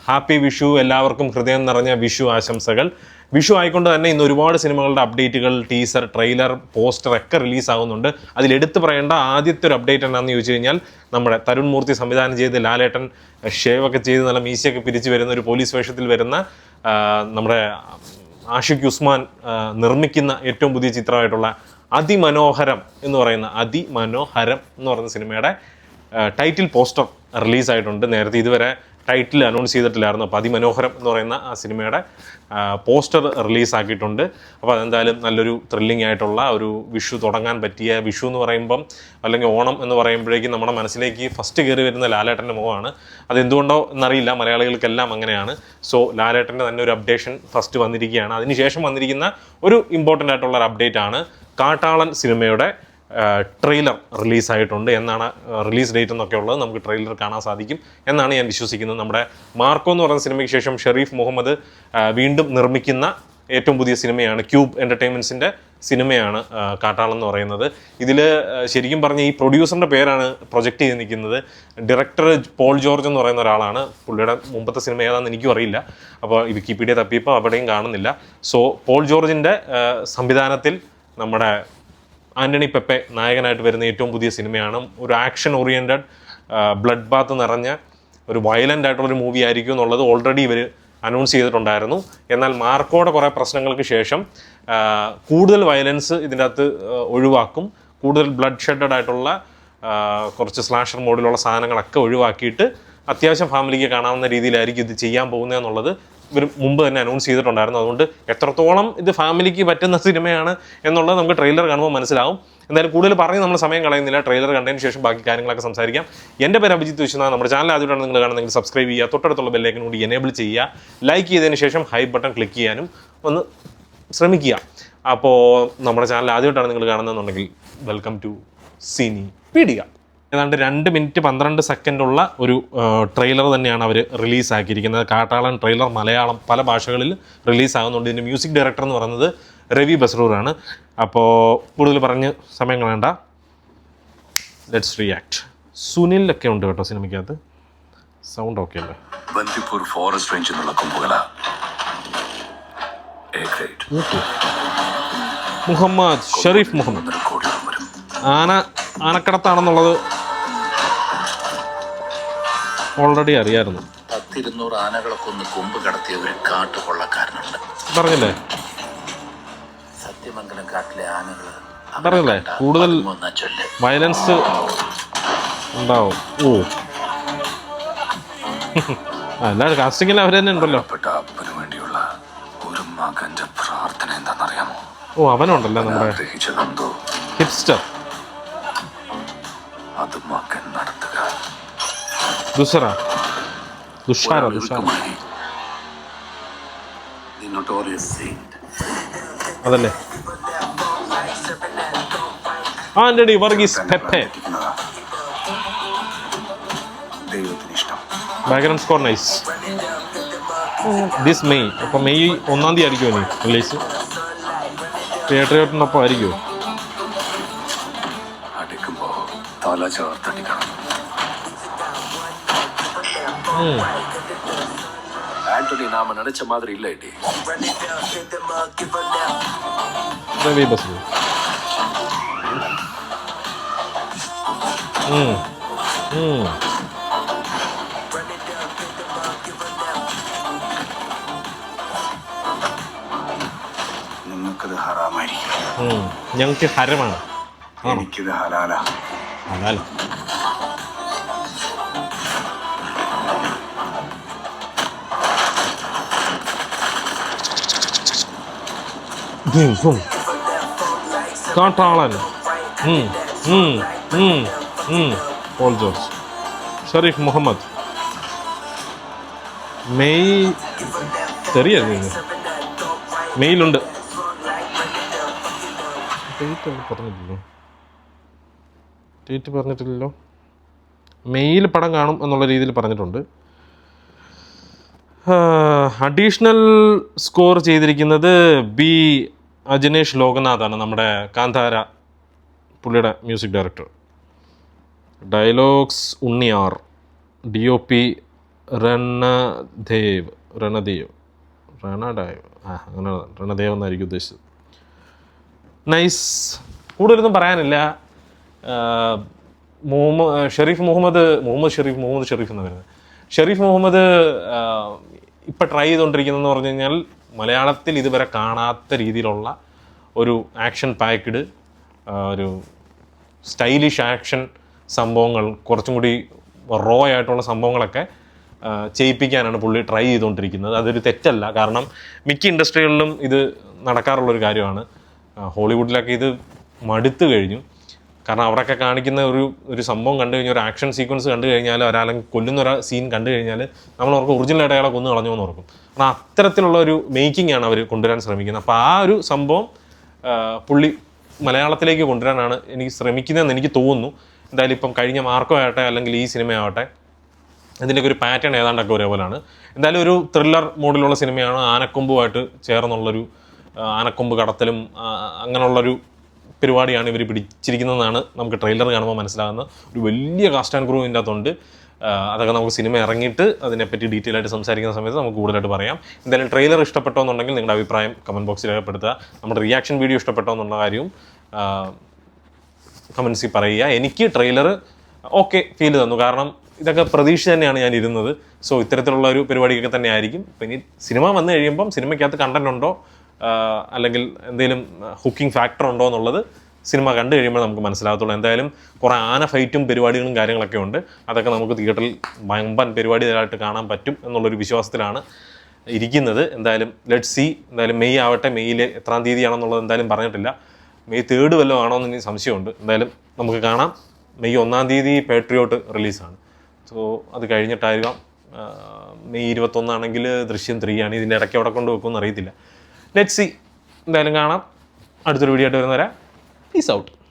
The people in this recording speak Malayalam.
ഹാപ്പി വിഷു. എല്ലാവർക്കും ഹൃദയം നിറഞ്ഞ വിഷു ആശംസകൾ. വിഷു ആയിക്കൊണ്ട് തന്നെ ഇന്ന് ഒരുപാട് സിനിമകളുടെ അപ്ഡേറ്റുകൾ, ടീസർ, ട്രെയിലർ, പോസ്റ്റർ ഒക്കെ റിലീസാകുന്നുണ്ട്. അതിലെടുത്ത് പറയേണ്ട ആദ്യത്തെ ഒരു അപ്ഡേറ്റ് എന്നാന്ന് ചോദിച്ചു കഴിഞ്ഞാൽ നമ്മുടെ തരുൺ മൂർത്തി സംവിധാനം ചെയ്ത് ലാലേട്ടൻ ഷേവൊക്കെ ചെയ്ത് നല്ല മീശയൊക്കെ പിരിച്ച് വരുന്ന ഒരു പോലീസ് വേഷത്തിൽ വരുന്ന നമ്മുടെ ആഷിഖ് ഉസ്മാൻ നിർമ്മിക്കുന്ന ഏറ്റവും പുതിയ ചിത്രമായിട്ടുള്ള അതിമനോഹരം എന്ന് പറയുന്ന സിനിമയുടെ ടൈറ്റിൽ പോസ്റ്റർ റിലീസായിട്ടുണ്ട്. നേരത്തെ ഇതുവരെ ടൈറ്റിൽ അനൗൺസ് ചെയ്തിട്ടില്ലായിരുന്നു. അപ്പോൾ അതിമനോഹരം എന്ന് പറയുന്ന ആ സിനിമയുടെ പോസ്റ്റർ റിലീസാക്കിയിട്ടുണ്ട്. അപ്പോൾ അതെന്തായാലും നല്ലൊരു ത്രില്ലിംഗ് ആയിട്ടുള്ള ഒരു വിഷു തുടങ്ങാൻ പറ്റിയ, വിഷു എന്ന് പറയുമ്പം അല്ലെങ്കിൽ ഓണം എന്ന് പറയുമ്പോഴേക്കും നമ്മുടെ മനസ്സിലേക്ക് ഫസ്റ്റ് കയറി വരുന്ന ലാലേട്ടൻ്റെ മുഖമാണ്. അതെന്തുകൊണ്ടോ എന്നറിയില്ല, മലയാളികൾക്കെല്ലാം അങ്ങനെയാണ്. സോ ലാലേട്ടൻ്റെ തന്നെ ഒരു അപ്ഡേഷൻ ഫസ്റ്റ് വന്നിരിക്കുകയാണ്. അതിനുശേഷം വന്നിരിക്കുന്ന ഒരു ഇമ്പോർട്ടൻ്റ് ആയിട്ടുള്ള ഒരു അപ്ഡേറ്റ് ആണ് കാട്ടാളൻ സിനിമയുടെ ട്രെയിലർ റിലീസായിട്ടുണ്ട്. എന്നാണ് റിലീസ് ഡേറ്റ് എന്നൊക്കെ ഉള്ളത് നമുക്ക് ട്രെയിലർ കാണാൻ സാധിക്കും എന്നാണ് ഞാൻ വിശ്വസിക്കുന്നത്. നമ്മുടെ മാർക്കോ എന്ന് പറയുന്ന സിനിമയ്ക്ക് ശേഷം ഷെരീഫ് മുഹമ്മദ് വീണ്ടും നിർമ്മിക്കുന്ന ഏറ്റവും പുതിയ സിനിമയാണ്. ക്യൂബ് എൻ്റർടൈൻമെൻറ്റ്സിൻ്റെ സിനിമയാണ് കാട്ടാളൻ എന്ന് പറയുന്നത്. ഇതിൽ ശരിക്കും പറഞ്ഞ ഈ പ്രൊഡ്യൂസറിൻ്റെ പേരാണ് പ്രൊജക്റ്റ് ചെയ്ത് നിൽക്കുന്നത്. ഡയറക്ടർ പോൾ ജോർജ് എന്ന് പറയുന്ന ഒരാളാണ്. പുള്ളിയുടെ മുമ്പത്തെ സിനിമ ഏതാണെന്ന് എനിക്കും അറിയില്ല. അപ്പോൾ വിക്കിപീഡിയ തപ്പിയപ്പോൾ അവിടെയും കാണുന്നില്ല. സോ പോൾ ജോർജിൻ്റെ സംവിധാനത്തിൽ നമ്മുടെ ആൻ്റണി പെപ്പെ നായകനായിട്ട് വരുന്ന ഏറ്റവും പുതിയ സിനിമയാണ്. ഒരു ആക്ഷൻ ഓറിയൻറ്റഡ് ബ്ലഡ് ബാത്ത് നിറഞ്ഞ ഒരു വയലൻ്റ് ആയിട്ടുള്ളൊരു മൂവി ആയിരിക്കും എന്നുള്ളത് ഓൾറെഡി ഇവർ അനൗൺസ് ചെയ്തിട്ടുണ്ടായിരുന്നു. എന്നാൽ മാർക്കോയുടെ കുറേ പ്രശ്നങ്ങൾക്ക് ശേഷം കൂടുതൽ വയലൻസ് ഇതിൻ്റെ അകത്ത് ഒഴിവാക്കും. കൂടുതൽ ബ്ലഡ് ഷെഡഡ് ആയിട്ടുള്ള കുറച്ച് സ്ലാഷർ മോഡിലുള്ള സാധനങ്ങളൊക്കെ ഒഴിവാക്കിയിട്ട് അത്യാവശ്യം ഫാമിലിക്ക് കാണാവുന്ന രീതിയിലായിരിക്കും ഇത് ചെയ്യാൻ പോകുന്നതെന്നുള്ളത് ഇവർ മുമ്പ് തന്നെ അനൗൺസ് ചെയ്തിട്ടുണ്ടായിരുന്നു. അതുകൊണ്ട് എത്രത്തോളം ഇത് ഫാമിലിക്ക് പറ്റുന്ന സിനിമയാണ് എന്നുള്ളത് നമുക്ക് ട്രെയിലർ കാണുമ്പോൾ മനസ്സിലാവും. എന്തായാലും കൂടുതൽ പറഞ്ഞ് നമ്മൾ സമയം കളയുന്നില്ല. ട്രെയിലർ കണ്ടതിന് ശേഷം ബാക്കി കാര്യങ്ങളൊക്കെ സംസാരിക്കാം. എൻ്റെ പേര് അഭിജിത്ത് വിശ്വനാഥ്. നമ്മുടെ ചാനൽ ആദ്യമായിട്ടാണ് നിങ്ങൾ കാണുന്നതെങ്കിൽ സബ്സ്ക്രൈബ് ചെയ്യുക, തൊട്ടടുത്തുള്ള ബെല്ലൈക്കൻ കൂടി എനേബിൾ ചെയ്യുക, ലൈക്ക് ചെയ്തതിന് ശേഷം ഹൈ ബട്ടൺ ക്ലിക്ക് ചെയ്യാനും ഒന്ന് ശ്രമിക്കുക. അപ്പോൾ നമ്മുടെ ചാനൽ ആദ്യമായിട്ടാണ് നിങ്ങൾ കാണുന്നതെന്നുണ്ടെങ്കിൽ വെൽക്കം ടു സിനി പീഡിയ. ഏതാണ്ട് 2 മിനിറ്റ് 12 സെക്കൻഡുള്ള ഒരു ട്രെയിലർ തന്നെയാണ് അവർ റിലീസാക്കിയിരിക്കുന്നത്. കാട്ടാളൻ ട്രെയിലർ മലയാളം പല ഭാഷകളിൽ റിലീസാകുന്നുണ്ട്. ഇതിൻ്റെ മ്യൂസിക് ഡയറക്ടർ എന്ന് പറയുന്നത് രവി ബസ്രൂറാണ്. അപ്പോൾ കൂടുതൽ പറഞ്ഞ് സമയം കളയണ്ട, ലെറ്റ്സ് റിയാക്ട്. സുനിലൊക്കെ ഉണ്ട് കേട്ടോ സിനിമയ്ക്കകത്ത്. സൗണ്ട് ഓക്കെ അല്ലേ? ബന്ദിപ്പൂർ ഫോറസ്റ്റ് റേഞ്ചിൽ നിന്നുള്ള കൊമ്പുകള മുഹമ്മദ് ഷെരീഫ് മുഹമ്മദ് ആനക്കടത്താണെന്നുള്ളത് ഓൾറെഡി അറിയായിരുന്നു. 100-200 ആനകളെ കൊന്ന് കൊമ്പ് കടത്തിയ ഒരു കാട്ടുകൊള്ളക്കാരനുണ്ട്. പറഞ്ഞില്ലേ സത്യമംഗലം കാട്ടിലെ ആനകൾ പറഞ്ഞില്ലേ കൂടുതൽ വയലൻസ് ഉണ്ടാവും. ഓ എല്ലാവരും കാസ്റ്റിങ്ങിൽ അവർ തന്നെ ഉണ്ടല്ലോ. അപ്പന് വേണ്ടിയുള്ള ഒരു മകന്റെ പ്രാർത്ഥന എന്താണെന്നറിയാമോ? ഓ അവനുണ്ടല്ലോ നമ്മുടെ ഹിപ്സ്റ്റർ. അത് മകൻ നടത്തുക. ദുഷാര അതല്ലേ Antony Varghese Pepe. Background score nice. This May. അപ്പോൾ മെയ് 1-ാം തീയതി ആയിരിക്കുമോ ഇനി റിലീസ്? തിയേറ്ററിനൊപ്പം ആയിരിക്കുമോ? ஆண்டனி நாம நினைச்ச மாதிரி இல்ல. ரவி பஸ்ரு. നിങ്ങൾക്കത് ഹറാമായിരിക്കും. ഞങ്ങൾക്ക് ഹരമാണ്. എനിക്കിത് ഹലാല. ഹലാല. കാട്ടാളൻ. പോൾ ജോർജ്, ഷെരീഫ് മുഹമ്മദ്. മെയ് തെറിയായിരുന്നു. മെയിലുണ്ട്. ഡേറ്റ് പറഞ്ഞിട്ടില്ലല്ലോ. മെയിൽ പടം കാണും എന്നുള്ള രീതിയിൽ പറഞ്ഞിട്ടുണ്ട്. അഡീഷണൽ സ്കോർ ചെയ്തിരിക്കുന്നത് ബി അജനേഷ് ലോകനാഥാണ്, നമ്മുടെ കാന്താര പുള്ളിയുടെ music director. Dialogues Unni R, DOP Ranadev അങ്ങനെ രണദേവ് എന്നായിരിക്കും ഉദ്ദേശിച്ചത്. നൈസ്. കൂടുതലൊന്നും പറയാനില്ല. ഷെരീഫ് മുഹമ്മദ് എന്ന് പറയുന്നത് ഷെരീഫ് മുഹമ്മദ് ഇപ്പം ട്രൈ ചെയ്തുകൊണ്ടിരിക്കുന്നതെന്ന് പറഞ്ഞു കഴിഞ്ഞാൽ മലയാളത്തിൽ ഇതുവരെ കാണാത്ത രീതിയിലുള്ള ഒരു ആക്ഷൻ പാക്ക്ഡ് ഒരു സ്റ്റൈലിഷ് ആക്ഷൻ സംഭവങ്ങൾ, കുറച്ചും കൂടി റോ ആയിട്ടുള്ള സംഭവങ്ങളൊക്കെ ചെയ്യിപ്പിക്കാനാണ് പുള്ളി ട്രൈ ചെയ്തുകൊണ്ടിരിക്കുന്നത്. അതൊരു തെറ്റല്ല, കാരണം മിക്ക ഇൻഡസ്ട്രികളിലും ഇത് നടക്കാറുള്ളൊരു കാര്യമാണ്. ഹോളിവുഡിലൊക്കെ ഇത് മടുത്തു കഴിഞ്ഞു. കാരണം അവിടെയൊക്കെ കാണിക്കുന്ന ഒരു സംഭവം കണ്ടു കഴിഞ്ഞാൽ, ഒരു ആക്ഷൻ സീക്വൻസ് കണ്ടു കഴിഞ്ഞാൽ, ഒരാളെങ്കിൽ കൊല്ലുന്ന ഒരു സീൻ കണ്ടു കഴിഞ്ഞാൽ നമ്മൾ ഓർക്കും ഒറിജിനലായിട്ട് അയാളെ കൊന്നു കളഞ്ഞു എന്ന് ഓർക്കും. കാരണം അത്തരത്തിലുള്ള ഒരു മേക്കിംഗ് ആണ് അവർ കൊണ്ടുവരാൻ ശ്രമിക്കുന്നത്. അപ്പോൾ ആ ഒരു സംഭവം പുള്ളി മലയാളത്തിലേക്ക് കൊണ്ടുവരാനാണ് എനിക്ക് ശ്രമിക്കുന്നതെന്ന് എനിക്ക് തോന്നുന്നു. എന്തായാലും ഇപ്പം കഴിഞ്ഞ മാർക്കോ ആവട്ടെ അല്ലെങ്കിൽ ഈ സിനിമയാവട്ടെ, ഇതിൻ്റെയൊക്കെ ഒരു പാറ്റേൺ ഏതാണ്ടൊക്കെ ഒരേപോലെയാണ്. എന്തായാലും ഒരു ത്രില്ലർ മോഡിലുള്ള സിനിമയാണ്. ആനക്കൊമ്പുമായിട്ട് ചേർന്നുള്ളൊരു ആനക്കൊമ്പ് കടത്തലും അങ്ങനെയുള്ളൊരു പരിപാടിയാണ് ഇവർ പിടിച്ചിരിക്കുന്നതെന്നാണ് നമുക്ക് ട്രെയിലർ കാണുമ്പോൾ മനസ്സിലാകുന്നത്. ഒരു വലിയ കാസ്റ്റ് ആൻഡ് ക്രൂ ഇതിൻ്റെ അകത്തുണ്ട്. അതൊക്കെ നമുക്ക് സിനിമ ഇറങ്ങിയിട്ട് അതിനെപ്പറ്റി ഡീറ്റെയിൽ ആയിട്ട് സംസാരിക്കുന്ന സമയത്ത് നമുക്ക് കൂടുതലായിട്ട് പറയാം. എന്തായാലും ട്രെയിലർ ഇഷ്ടപ്പെട്ടോ എന്നുണ്ടെങ്കിൽ നിങ്ങളുടെ അഭിപ്രായം കമൻറ്റ് ബോക്സിൽ രേഖപ്പെടുത്തുക. നമ്മുടെ റിയാക്ഷൻ വീഡിയോ ഇഷ്ടപ്പെട്ടോ എന്നുള്ള കാര്യവും കമൻസിൽ പറയുക. എനിക്ക് ട്രെയിലർ ഓക്കെ ഫീൽ തന്നു, കാരണം ഇതൊക്കെ പ്രതീക്ഷ തന്നെയാണ് ഞാൻ ഇരുന്നത്. സോ ഇത്തരത്തിലുള്ള ഒരു പരിപാടിയൊക്കെ തന്നെ ആയിരിക്കും. അപ്പം ഇനി സിനിമ വന്നു കഴിയുമ്പം സിനിമയ്ക്കകത്ത് കണ്ടന്റ് ഉണ്ടോ അല്ലെങ്കിൽ എന്തെങ്കിലും ഹുക്കിംഗ് ഫാക്ടർ ഉണ്ടോ എന്നുള്ളത് സിനിമ കണ്ടു കഴിയുമ്പോൾ നമുക്ക് മനസ്സിലാകത്തുള്ളൂ. എന്തായാലും കുറേ ആന ഫൈറ്റും പരിപാടികളും കാര്യങ്ങളൊക്കെ ഉണ്ട്. അതൊക്കെ നമുക്ക് തിയേറ്ററിൽ വമ്പൻ പരിപാടികളായിട്ട് കാണാൻ പറ്റും എന്നുള്ളൊരു വിശ്വാസത്തിലാണ് ഇരിക്കുന്നത്. എന്തായാലും ലെറ്റ് സി. എന്തായാലും മെയ് ആവട്ടെ. മെയ്യിൽ എത്രാം തീയതിയാണെന്നുള്ളത് എന്തായാലും പറഞ്ഞിട്ടില്ല. മെയ് 3 വല്ലതും ആണോ എന്ന് എനിക്ക് സംശയമുണ്ട്. എന്തായാലും നമുക്ക് കാണാം. മെയ് 1 തീയതി പാട്രിയോട്ട് റിലീസാണ്. സോ അത് കഴിഞ്ഞിട്ടായിരിക്കാം. മെയ് 21 ആണെങ്കിൽ ദൃശ്യം 3 ആണ്. ഇതിൻ്റെ ഇടയ്ക്ക് അവിടെ കൊണ്ട് വെക്കുമെന്ന് അറിയത്തില്ല. Let see. എന്തായാലും കാണാം. അടുത്തൊരു വീഡിയോ ആയിട്ട് വരുന്നവരെ പീസ് ഔട്ട്.